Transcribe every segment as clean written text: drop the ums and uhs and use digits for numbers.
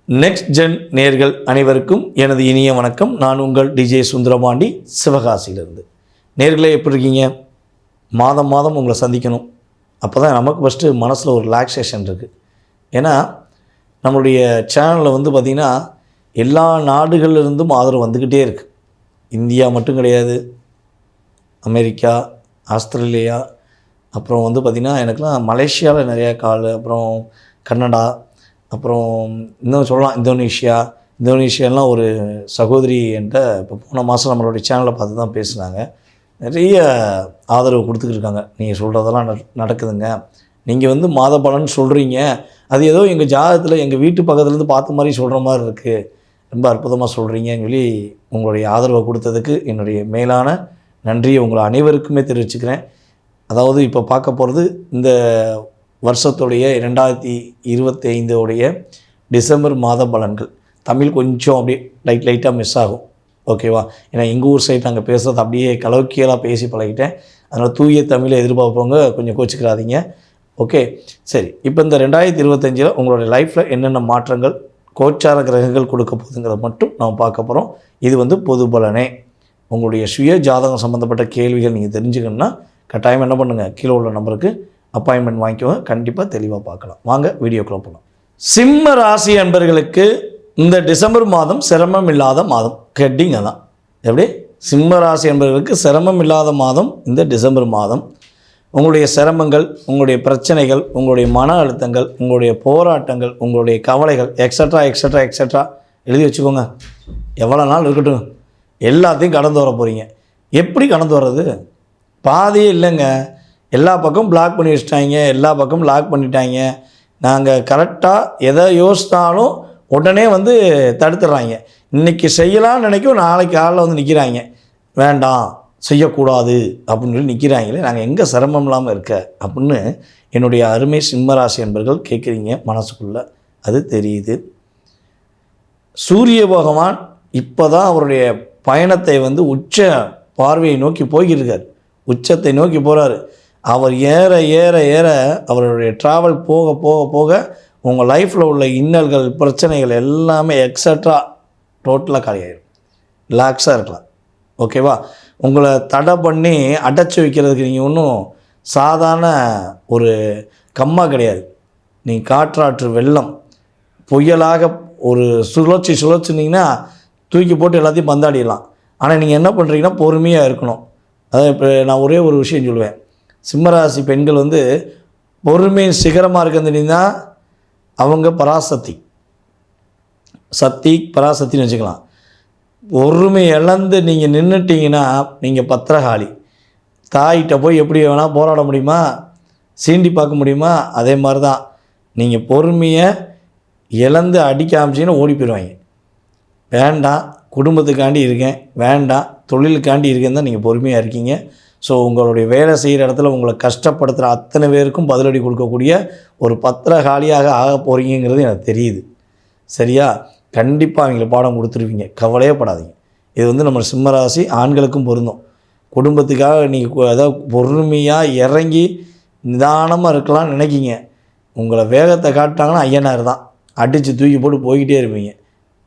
Next gen நேர்கள் அனைவருக்கும் எனது இனிய வணக்கம். நான் உங்கள் டிஜே சுந்தரபாண்டி, சிவகாசியிலிருந்து. நேர்களே எப்படி இருக்கீங்க? மாதம் மாதம் உங்களை சந்திக்கணும். அப்போ தான் நமக்கு ஃபஸ்ட்டு மனசில் ஒரு ரிலாக்ஸேஷன் இருக்குது. ஏன்னா நம்மளுடைய சேனலில் பார்த்திங்கன்னா எல்லா நாடுகளிலிருந்தும் ஆதரவு வந்துக்கிட்டே இருக்குது. இந்தியா மட்டும் கிடையாது, அமெரிக்கா, ஆஸ்திரேலியா, அப்புறம் பார்த்திங்கன்னா எனக்குலாம் மலேசியாவில் நிறையா கால், அப்புறம் கனடா, அப்புறம் இன்னும் சொல்லலாம் இந்தோனேஷியாலாம் ஒரு சகோதரி என்கிட்ட இப்போ போன மாதம் நம்மளுடைய சேனலை பார்த்து தான் பேசுனாங்க. நிறைய ஆதரவு கொடுத்துக்கிட்டு இருக்காங்க. நீங்கள் சொல்கிறதெல்லாம் நடக்குதுங்க, நீங்கள் மாத பலன் சொல்கிறீங்க, அது ஏதோ எங்கள் ஜாதகத்தில் எங்கள் வீட்டு பக்கத்துலேருந்து பார்த்த மாதிரி சொல்கிற மாதிரி இருக்குது, ரொம்ப அற்புதமாக சொல்கிறீங்கன்னு சொல்லி உங்களுடைய ஆதரவை கொடுத்ததுக்கு என்னுடைய மேலான நன்றியை உங்களை அனைவருக்குமே தெரிவிச்சுக்கிறேன். அதாவது இப்போ பார்க்க போகிறது இந்த வருஷத்துடைய 2025 டிசம்பர் மாத பலன்கள். தமிழ் கொஞ்சம் அப்படியே லைட்டாக மிஸ் ஆகும், ஓகேவா? ஏன்னா எங்கள் ஊர் சைடு நாங்கள் பேசுகிறது அப்படியே கலோக்கியலாக பேசி பழகிட்டேன். அதனால் தூய தமிழை எதிர்பார்ப்பவங்க கொஞ்சம் கோச்சிக்கிறாதீங்க, ஓகே? சரி, இப்போ இந்த 2025 உங்களுடைய லைஃப்பில் என்னென்ன மாற்றங்கள் கோச்சார கிரகங்கள் கொடுக்க போகுதுங்கிறத மட்டும் நம்ம பார்க்க போகிறோம். இது பொது பலனே. உங்களுடைய சுய ஜாதகம் சம்மந்தப்பட்ட கேள்விகள் நீங்கள் தெரிஞ்சுக்கணுன்னா கட்டாயம் என்ன பண்ணுங்கள், கீழே உள்ள நம்பருக்கு அப்பாயின்மெண்ட் வாங்கிக்கோங்க. கண்டிப்பாக தெளிவாக பார்க்கலாம். வாங்க வீடியோக்குள்ள போகலாம். சிம்ம ராசி அன்பர்களுக்கு இந்த டிசம்பர் மாதம் சிரமம் இல்லாத மாதம். ஹெட்டிங் அதான். எப்படி? சிம்ம ராசி அன்பர்களுக்கு சிரமம் இல்லாத மாதம் இந்த டிசம்பர் மாதம். உங்களுடைய சிரமங்கள், உங்களுடைய பிரச்சனைகள், உங்களுடைய மன அழுத்தங்கள், உங்களுடைய போராட்டங்கள், உங்களுடைய கவலைகள் எக்ஸட்ரா எக்ஸட்ரா எக்ஸட்ரா எழுதி வச்சுக்கோங்க. எவ்வளோ நாள் இருக்கட்டும், எல்லாத்தையும் கடந்து வர போகிறீங்க. எப்படி கடந்து வர்றது? பாதியே இல்லைங்க. எல்லா பக்கம் பிளாக் பண்ணி வச்சுட்டாங்க, எல்லா பக்கம் லாக் பண்ணிட்டாங்க. நாங்கள் கரெக்டாக எதை யோசித்தாலும் உடனே தடுத்துடுறாங்க. இன்றைக்கி செய்யலாம்னு நினைக்கும், நாளைக்கு காலையில் நிற்கிறாங்க, வேண்டாம் செய்யக்கூடாது அப்படின்னு சொல்லி நிற்கிறாங்களே. நாங்கள் எங்கே சிரமம் இல்லாமல் இருக்க அப்படின்னு என்னுடைய அருமை சிம்மராசி என்பர்கள் கேட்குறீங்க மனசுக்குள்ளே. அது தெரியுது. சூரிய பகவான் இப்போ தான் அவருடைய பயணத்தை உச்ச பார்வையை நோக்கி போய்கிருக்கார், உச்சத்தை நோக்கி போகிறாரு. அவர் ஏற ஏற ஏற அவருடைய ட்ராவல் போக போக போக உங்கள் லைஃப்பில் உள்ள இன்னல்கள், பிரச்சனைகள் எல்லாமே எக்ஸட்ரா டோட்டலாக காலியாயிடும். ரிலாக்ஸாக இருக்கலாம், ஓகேவா? உங்களை தடை பண்ணி அடைச்சி வைக்கிறதுக்கு நீங்கள் ஒன்றும் சாதாரண ஒரு கம்மா கிடையாது. நீங்கள் காற்றாற்று வெள்ளம் புயலாக ஒரு சுழற்சினீங்கன்னா தூக்கி போட்டு எல்லாத்தையும் பந்தாடிடலாம். ஆனால் நீங்கள் என்ன பண்ணுறீங்கன்னா பொறுமையாக இருக்கணும். அதாவது இப்போ நான் ஒரே ஒரு விஷயம் சொல்லுவேன். சிம்மராசி பெண்கள் பொறுமையின் சிகரமாக இருக்கிறதுனா அவங்க பராசக்தி பராசக்தின்னு வச்சுக்கலாம். பொறுமை இழந்து நீங்கள் நின்றுட்டிங்கன்னா நீங்கள் பத்திரகாளி. தாயிட்ட போய் எப்படி வேணால் போராட முடியுமா, சீண்டி பார்க்க முடியுமா? அதே மாதிரி தான் நீங்கள் பொறுமையை இழந்து அடிக்க ஆரம்பிச்சிங்கன்னா ஓடி போயிடுவாங்க. வேண்டாம், குடும்பத்துக்காண்டி இருக்கேன், வேண்டாம் தொழிலுக்காண்டி இருக்கேன்னு தான் நீங்கள் பொறுமையாக இருக்கீங்க. ஸோ உங்களுடைய வேலை செய்கிற இடத்துல உங்களை கஷ்டப்படுத்துகிற அத்தனை பேருக்கும் பதிலடி கொடுக்கக்கூடிய ஒரு பத்திரகாளியாக ஆக போகிறீங்கிறது எனக்கு தெரியுது, சரியா? கண்டிப்பாக அவங்களை பாடம் கொடுத்துருவீங்க, கவலையே படாதீங்க. இது நம்ம சிம்மராசி ஆண்களுக்கும் பொருந்தும். குடும்பத்துக்காக நீங்கள் அதாவது பொறுமையாக இறங்கி நிதானமாக இருக்கலாம்னு நினைக்கிங்க. உங்களை வேகத்தை காட்டினாங்கன்னா ஐயனார் தான், அடித்து தூக்கி போட்டு போய்கிட்டே இருப்பீங்க.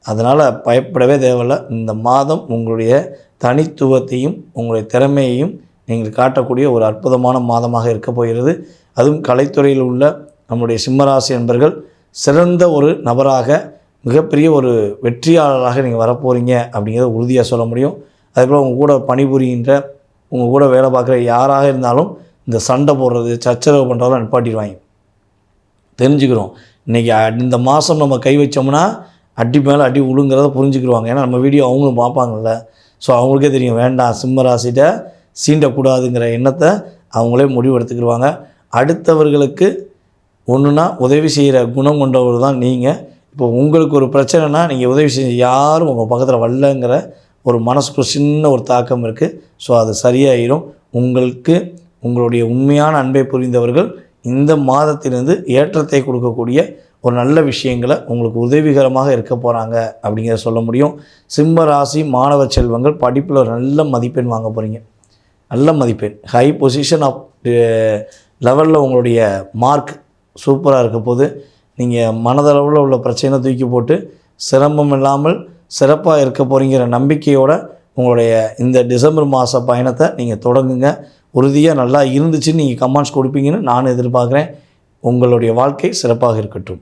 அதனால் பயப்படவே தேவையில்லை. இந்த மாதம் உங்களுடைய தனித்துவத்தையும் உங்களுடைய திறமையையும் நீங்கள் காட்டக்கூடிய ஒரு அற்புதமான மாதமாக இருக்க போகிறது. அதுவும் கலைத்துறையில் உள்ள நம்முடைய சிம்மராசி என்பர்கள் சிறந்த ஒரு நபராக, மிகப்பெரிய ஒரு வெற்றியாளராக நீங்கள் வரப்போகிறீங்க அப்படிங்கிறத உறுதியாக சொல்ல முடியும். அதேபோல் உங்கள் கூட பணிபுரிகின்ற, உங்கள் கூட வேலை பார்க்குற யாராக இருந்தாலும் இந்த சண்டை போடுறது, சச்சரவு பண்ணுறதெல்லாம் நிப்பாட்டிடுவாங்க. தெரிஞ்சுக்கிறோம், இன்றைக்கி இந்த மாதம் நம்ம கை வச்சோம்னா அடி மேலே அடி உழுங்கிறத புரிஞ்சுக்கிடுவாங்க. ஏன்னா நம்ம வீடியோ அவங்களும் பார்ப்பாங்கள்ல. ஸோ அவங்களுக்கே தெரியும், வேண்டாம் சிம்மராசிட்ட சீண்டக்கூடாதுங்கிற எண்ணத்தை அவங்களே முடிவெடுத்துக்கிடுவாங்க. அடுத்தவர்களுக்கு ஒன்றுனா உதவி செய்கிற குணம் கொண்டவர் தான் நீங்கள். இப்போ உங்களுக்கு ஒரு பிரச்சனைனா நீங்கள் உதவி செய்ய யாரும் உங்கள் பக்கத்தில் வரலங்கிற ஒரு மனசுக்கு சின்ன ஒரு தாக்கம் இருக்குது. ஸோ அது சரியாயிடும். உங்களுக்கு உங்களுடைய உண்மையான அன்பை புரிந்தவர்கள் இந்த மாதத்திலிருந்து ஏற்றத்தை கொடுக்கக்கூடிய ஒரு நல்ல விஷயங்களை உங்களுக்கு உதவிகரமாக இருக்க போகிறாங்க அப்படிங்கிறத சொல்ல முடியும். சிம்ம ராசி மாணவ செல்வங்கள் படிப்பில் ஒரு நல்ல மதிப்பெண் வாங்க போகிறீங்க. நல்ல மதிப்பெண், ஹை பொசிஷன் ஆஃப் லெவலில் உங்களுடைய மார்க் சூப்பராக இருக்க போது. நீங்கள் மனதளவில் உள்ள பிரச்சனை தூக்கி போட்டு சிரமம் இல்லாமல் சிறப்பாக இருக்க போகிறீங்கிற நம்பிக்கையோடு உங்களுடைய இந்த டிசம்பர் மாத பயணத்தை நீங்கள் தொடங்குங்க. உறுதியாக நல்லா இருந்துச்சுன்னு நீங்கள் கமெண்ட்ஸ் கொடுப்பீங்கன்னு நான் எதிர்பார்க்குறேன். உங்களுடைய வாழ்க்கை சிறப்பாக இருக்கட்டும்.